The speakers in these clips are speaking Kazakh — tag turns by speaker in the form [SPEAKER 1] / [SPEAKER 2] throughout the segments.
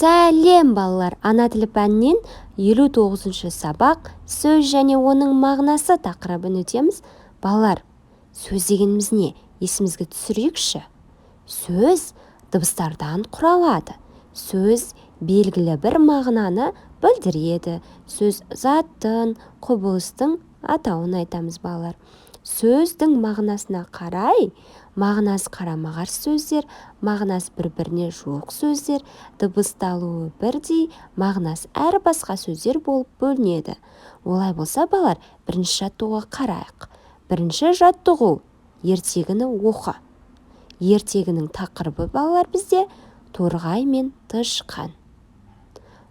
[SPEAKER 1] Сәлем балалар, ана тілі пәнінен 59-шы сабақ сөз және оның мағынасы тақырыбын өтеміз. Балалар, сөз дегеніміз не? Есімізге түсірейікші. Сөз дыбыстардан құралады. Сөз белгілі бір мағынаны білдіреді. Сөз заттың, құбылыстың атауын айтамыз балалар. Сөздің мағынасына қарай, мағынасы қарама-қарсы сөздер, мағынасы бір-біріне жоқ сөздер, дыбысталуы бірдей, мағынасы әр басқа сөздер болып бөлінеді. Олай болса балалар, бірінші жаттығуға қарайық. Бірінші жаттығу, ертегіні оқы. Ертегінің тақырыбы балалар бізде торғай мен тышқан.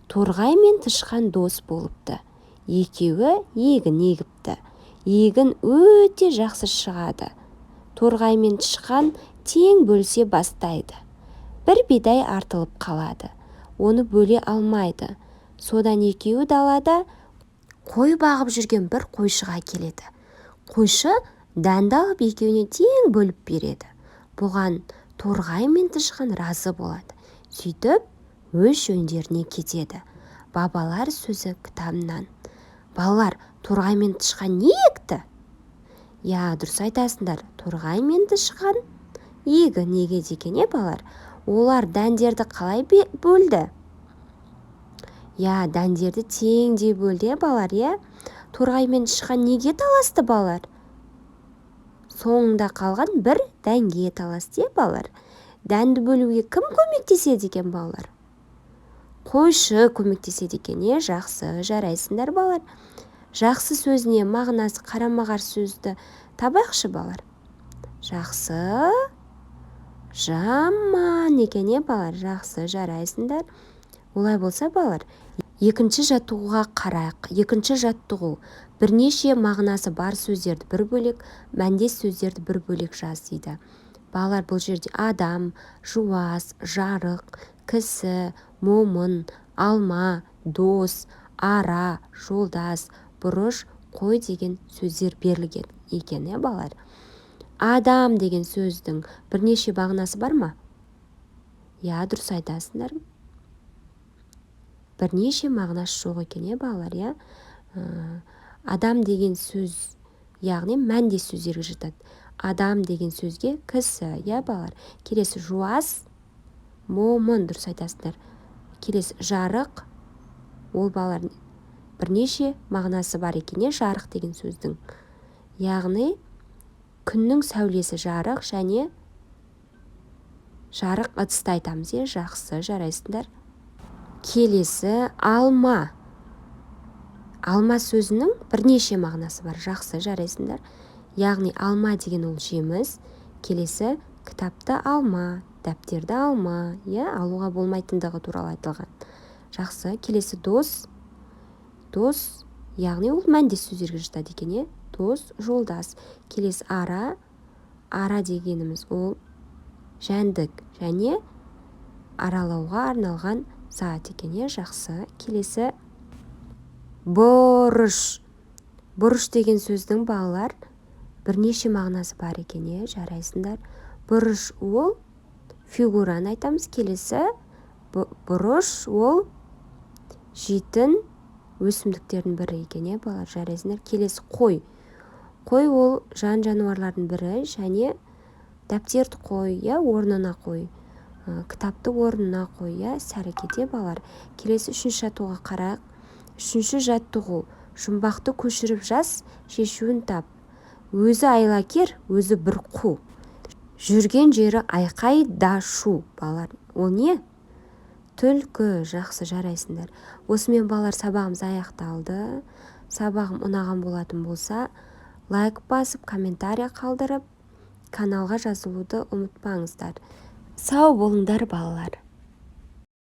[SPEAKER 1] Торғай мен тышқан дос болыпты. Екеуі егін егіпті. Егін өте жақсы шығады. Торғай мен тышқан тең бөлсе бастайды. Бір бидай артылып қалады. Оны бөле алмайды. Содан екеуі далада қой бағып жүрген бір қойшыға келеді. Қойшы дәнді алып екеуіне тең бөліп береді. Бұған торғай мен тышқан разы болады. Сөйтіп өз жөндеріне кетеді. Бабалар сөзі кітабынан. Балалар, торғай мен тышқан не екті? Дұрыс айтасыңдар. Торғай мен тышқан егін егеді екен, балалар. Олар дәндерді қалай бөлді? Дәндерді теңдей бөлді, балалар, Торғай мен тышқан неге таласты, балалар? Соңында қалған бір дәнге таласты, балалар. Дәнді бөлуге кім көмектеседі екен, балалар? Қойшы көмектеседі екен, жақсы, жарайсыңдар, балалар. Жақсы сөзіне мағынасы қарама-қарсы сөзді табайықшы, балалар. Жақсы, жаман екен, балалар. Жақсы, жарайсыңдар. Олай болса, балалар, екінші жаттығуға қарайық. Екінші жаттығу, бірнеше мағынасы бар сөздерді бір бөлек, мәндес сөздерді бір бөлек жаз дейді. Балалар, бұл жерде адам, жуас, жарық, кісі, момын, алма, дос, ара, жолдас, бұрыш, қой деген сөздер берілген екен, балалар. Адам деген сөздің бірнеше мағынасы бар ма? Дұрыс айтасыңдар. Бірнеше мағынасы жоқ екен, балалар, Адам деген сөз, яғни мәндес сөздерге жатады. Адам деген сөзге кісі, балалар. Келесі жуас, момын, дұрыс айтасыңдар. Келесі жарық, ол балалар бірнеше мағынасы бар екен, жарық деген сөздің. Яғни күннің сәулесі жарық және жарық ыдысты айтамыз, жақсы, жарайсыңдар. Келесі алма. Алма сөзінің бірнеше мағынасы бар, жақсы, жарайсыңдар. Яғни алма деген ол жеміс. Келесі кітапты алма, дәптерді алма, алуға болмайтындығы туралы айтылған. Жақсы, келесі дос. Дос, яғни ол мәндес сөздерге жатады екен, дос, жолдас. Келесі ара. Ара дегеніміз ол жәндік және аралауға арналған зат екен, жақсы. Келесі бұрыш. Бұрыш деген сөздің, балалар, бірнеше мағынасы бар екен, жарайсыңдар. Бұрыш ол фигураны айтамыз. Келесі бұрыш ол жейтін өсімдіктердің бірі екен, балалар, жарайсыңдар. Келесі қой. Қой ол жан-жануарлардың бірі және дәптерді қой, орнына қой. Кітапты орнына қой, іс-әрекет, балалар. Келесі үшінші жаттығуға қарайық. Үшінші жаттығу, жұмбақты көшіріп жаз, шешуін тап. Өзі айлакер, өзі бір қу. Жүрген жері айқай да шу, балалар. Ол не? Түлкі, жақсы, жарайсыңдар. Осымен балалар, сабағымыз аяқталды. Сабағым ұнаған болатын болса, лайк басып, комментария қалдырып, каналға жазылуды ұмытпаңыздар. Сау болыңдар, балалар.